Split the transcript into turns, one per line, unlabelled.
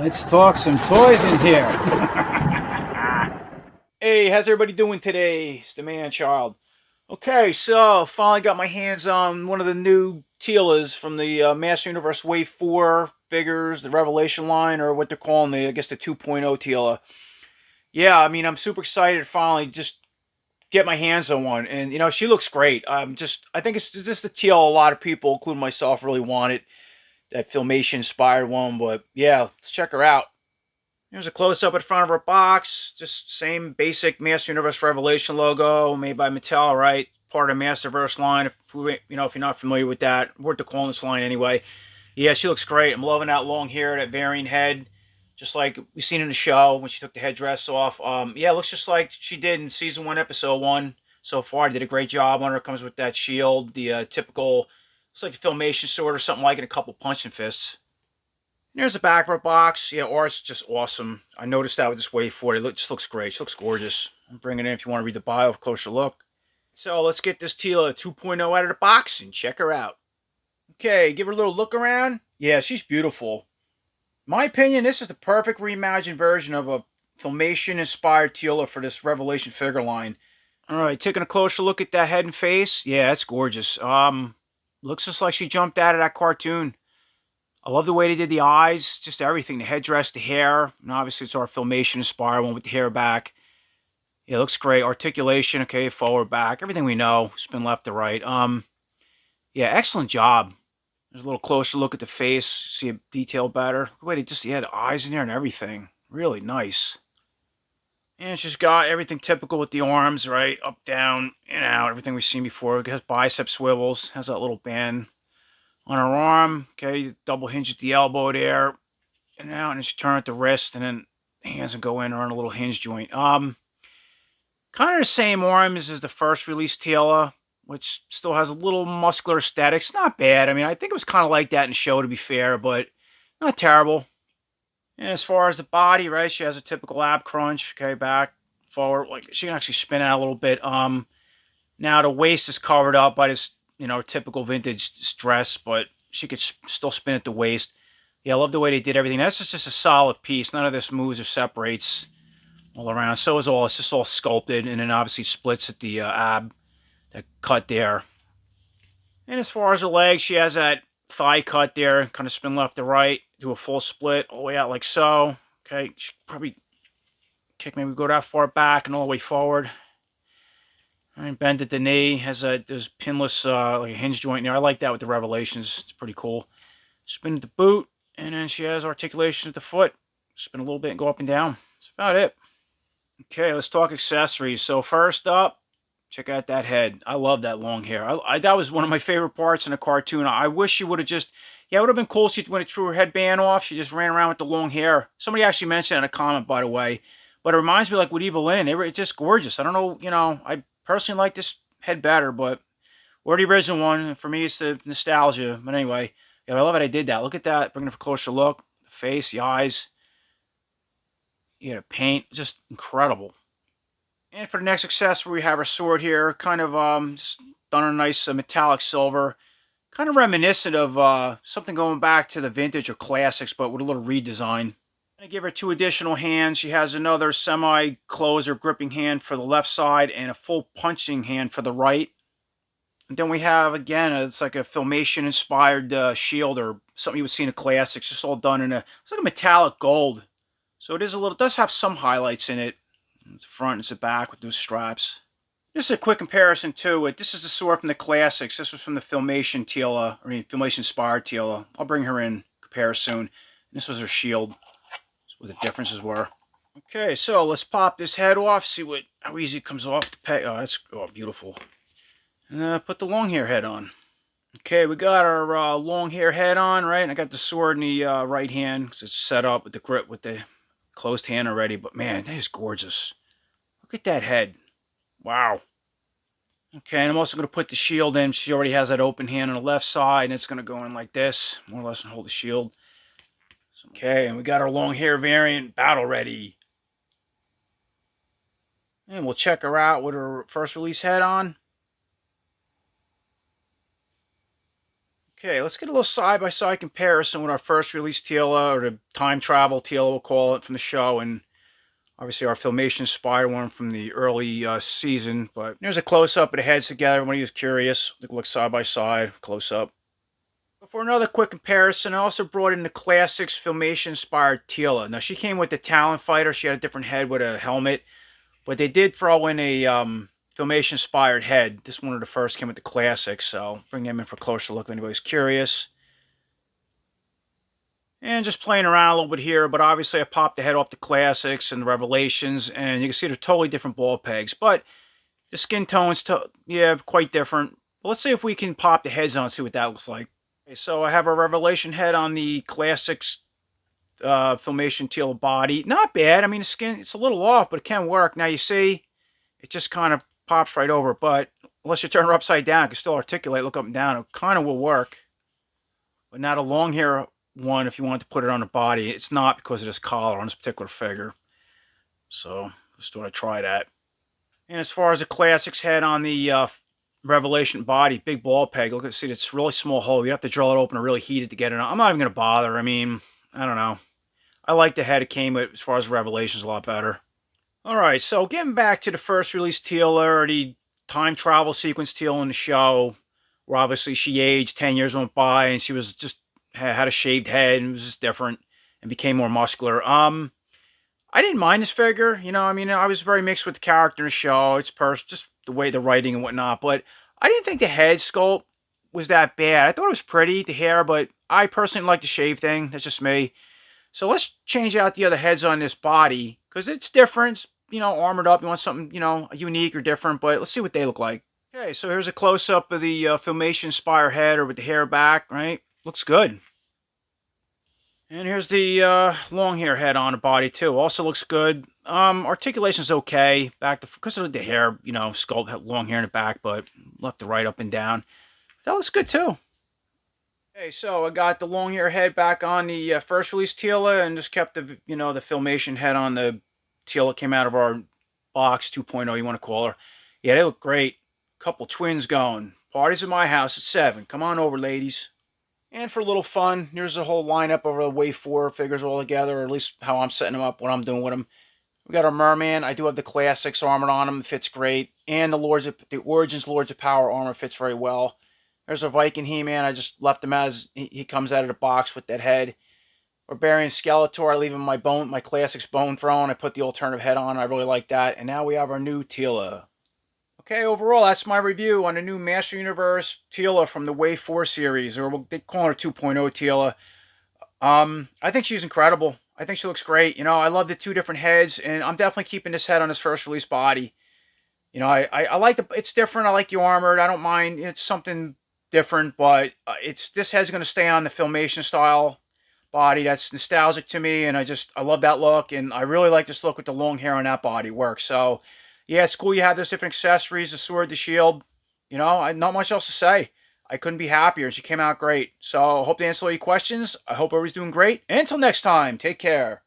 Let's talk some toys in here.
Hey, how's everybody doing today? It's the man child. Okay, so finally got my hands on one of the new Teelas from the Master Universe Wave 4 figures, the Revelation line, or what they're calling the, I guess, the 2.0 Teela. Yeah, I mean, I'm super excited to finally just get my hands on one. And, she looks great. I think it's just the Teela a lot of people, including myself, really wanted. That filmation inspired one. But yeah, let's check her out. Here's a close-up at front of her box. Just same basic Master Universe Revelation logo, made by Mattel, right? Part of the Masterverse line. If if you're not familiar with that, worth the calling this line anyway. Yeah, she looks great. I'm loving that long hair, that varying head, just like we seen in the show when she took the headdress off. Yeah, it looks just like she did in season 1, episode 1. So far, did a great job on her. Comes with that shield, the typical, looks like a filmation sword or something like it, a couple punching fists. There's the back of her box. Yeah, art's just awesome. I noticed that with this Wave 4. It just looks great. She looks gorgeous. I'm bringing it in if you want to read the bio, a closer look. So let's get this Teela 2.0 out of the box and check her out. Okay, give her a little look around. Yeah, she's beautiful. In my opinion, this is the perfect reimagined version of a Filmation-inspired Teela for this Revelation figure line. All right, taking a closer look at that head and face. Yeah, that's gorgeous. Looks just like she jumped out of that cartoon. I love the way they did the eyes, just everything. The headdress, the hair. And obviously, it's our Filmation inspired one with the hair back. Yeah, it looks great. Articulation, okay, forward, back. Everything we know. Spin left to right. Yeah, excellent job. There's a little closer look at the face. See it detailed better. The way they just, yeah, the eyes in there and everything. Really nice. And she's got everything typical with the arms, right? Up, down, in, out. Everything we've seen before. It has bicep swivels. Has that little band on her arm. Okay, double hinge at the elbow there. And out, and she turn at the wrist, and then hands and go in or on a little hinge joint. Kind of the same arms as the first release Teela, which still has a little muscular aesthetics. Not bad. I mean, I think it was kind of like that in the show, to be fair, but not terrible. And as far as the body, right, she has a typical ab crunch. Okay, back, forward. Like she can actually spin out a little bit. Now the waist is covered up by this, typical vintage dress, but she could still spin at the waist. Yeah, I love the way they did everything. That's just a solid piece. None of this moves or separates all around. So is all. It's just all sculpted, and then obviously splits at the ab, that cut there. And as far as the legs, she has that thigh cut there, kind of spin left to right, do a full split all the way out like so. Okay, she probably kick, maybe go that far back and all the way forward. And bend at the knee, has those pinless like a hinge joint there. I like that with the Revelations. It's pretty cool. Spin at the boot, and then she has articulation at the foot. Spin a little bit and go up and down. That's about it. Okay, let's talk accessories. So first up, check out that head. I love that long hair. That was one of my favorite parts in a cartoon. I wish she would have just, yeah, it would have been cool if she, when it threw her headband off, she just ran around with the long hair. Somebody actually mentioned in a comment, by the way. But it reminds me like with Evil Lynn. It's just gorgeous. I don't know, I personally like this head better, but or the original one. For me, it's the nostalgia. But anyway, yeah, I love it. I did that. Look at that. Bringing it for a closer look. The face, the eyes. Yeah, the paint. Just incredible. And for the next accessory, we have our sword here. Kind of just done a nice metallic silver. Kind of reminiscent of something going back to the vintage or classics, but with a little redesign. I give her 2 additional hands. She has another semi-close or gripping hand for the left side and a full punching hand for the right. And then we have, again, it's like a Filmation-inspired shield or something you would see in a classics, just all done in it's like a metallic gold. So it does have some highlights in it. It's the front, it's the back with those straps. Just a quick comparison too. This is the sword from the classics. This was from the Filmation Teela, Filmation-inspired Teela. I'll bring her in, compare soon. This was her shield. That's what the differences were. Okay, so let's pop this head off, see how easy it comes off the peg. Oh, that's beautiful. And put the long hair head on. Okay, we got our long hair head on, right? And I got the sword in the right hand because it's set up with the grip with the closed hand already. But man, that is gorgeous. Look at that head. Wow. Okay, and I'm also going to put the shield in. She already has that open hand on the left side, and it's going to go in like this, more or less, and hold the shield. Okay, and we got our long hair variant battle ready. And we'll check her out with her first release head on. Okay, let's get a little side-by-side comparison with our first release Teela, or the time travel Teela we'll call it, from the show, and obviously our filmation inspired one from the early season. But there's a close-up of the heads together. Everybody who's curious, look side-by-side, close-up. For another quick comparison, I also brought in the Classics filmation-inspired Teela. Now, she came with the Talon Fighter. She had a different head with a helmet, but they did throw in a filmation-inspired head. This one of the first came with the Classics, so bring them in for a closer look if anybody's curious. And just playing around a little bit here, but obviously I popped the head off the Classics and the Revelations, and you can see they're totally different ball pegs, but the skin tone's, yeah, quite different. But let's see if we can pop the heads on and see what that looks like. Okay, so I have a Revelation head on the Classics filmation Teela body. Not bad. I mean, the skin, it's a little off, but it can work. Now you see, it just kind of pops right over, but unless you turn her upside down, it can still articulate, look up and down. It kind of will work. But now the long hair one, if you want to put it on the body, it's not because of this collar on this particular figure. So just thought I'd try that. And as far as the Classics head on the Revelation body, big ball peg. Look at, see, it's a really small hole. You have to drill it open and really heat it to get it on. I'm not even going to bother. I mean, I don't know. I like the head it came with. As far as Revelation's a lot better. Alright, so getting back to the first release Teela, or the time travel sequence Teela in the show, where obviously she aged, 10 years went by, and she was just, had a shaved head, and was just different, and became more muscular. I didn't mind this figure, you know, I mean, I was very mixed with the character in the show, it's just the way the writing and whatnot, but I didn't think the head sculpt was that bad. I thought it was pretty, the hair, but I personally like the shave thing, that's just me. So let's change out the other heads on this body, because it's different, it's, you know, armored up. You want something, you know, unique or different, but let's see what they look like. Okay, so here's a close-up of the filmation Spire head, or with the hair back, right? Looks good. And here's the long hair head on the body, too. Also looks good. Articulation's okay. Back to, because of the hair, you know, sculpt, long hair in the back, but left to right, up and down. That looks good, too. Okay, so I got the long hair head back on the first release Teela, and just kept the, you know, the filmation head on the Teela came out of our box 2.0, you want to call her. Yeah, they look great. Couple twins going. Parties at my house at 7. Come on over, ladies. And for a little fun, here's a whole lineup of the Wave 4 figures all together, or at least how I'm setting them up, what I'm doing with them. We got our Merman. I do have the Classics armored on him. It fits great. And the Origins Lords of Power armor fits very well. There's a Viking He-Man. I just left him as he comes out of the box with that head. Barbarian Skeletor. I leave him my Classics bone throne. I put the alternative head on. I really like that. And now we have our new Teela. Okay, overall, that's my review on the new Master Universe Teela from the Wave 4 series, or they call her 2.0 Teela. I think she's incredible. I think she looks great. You know, I love the two different heads, and I'm definitely keeping this head on his first release body. You know, I like it's different. I like the armored. I don't mind. It's something different, but this head's going to stay on the filmation style body. That's nostalgic to me, and I love that look, and I really like this look with the long hair on that body work. So yeah, it's cool you have those different accessories, the sword, the shield. You know, not much else to say. I couldn't be happier. She came out great. So I hope to answer all your questions. I hope everybody's doing great. And until next time, take care.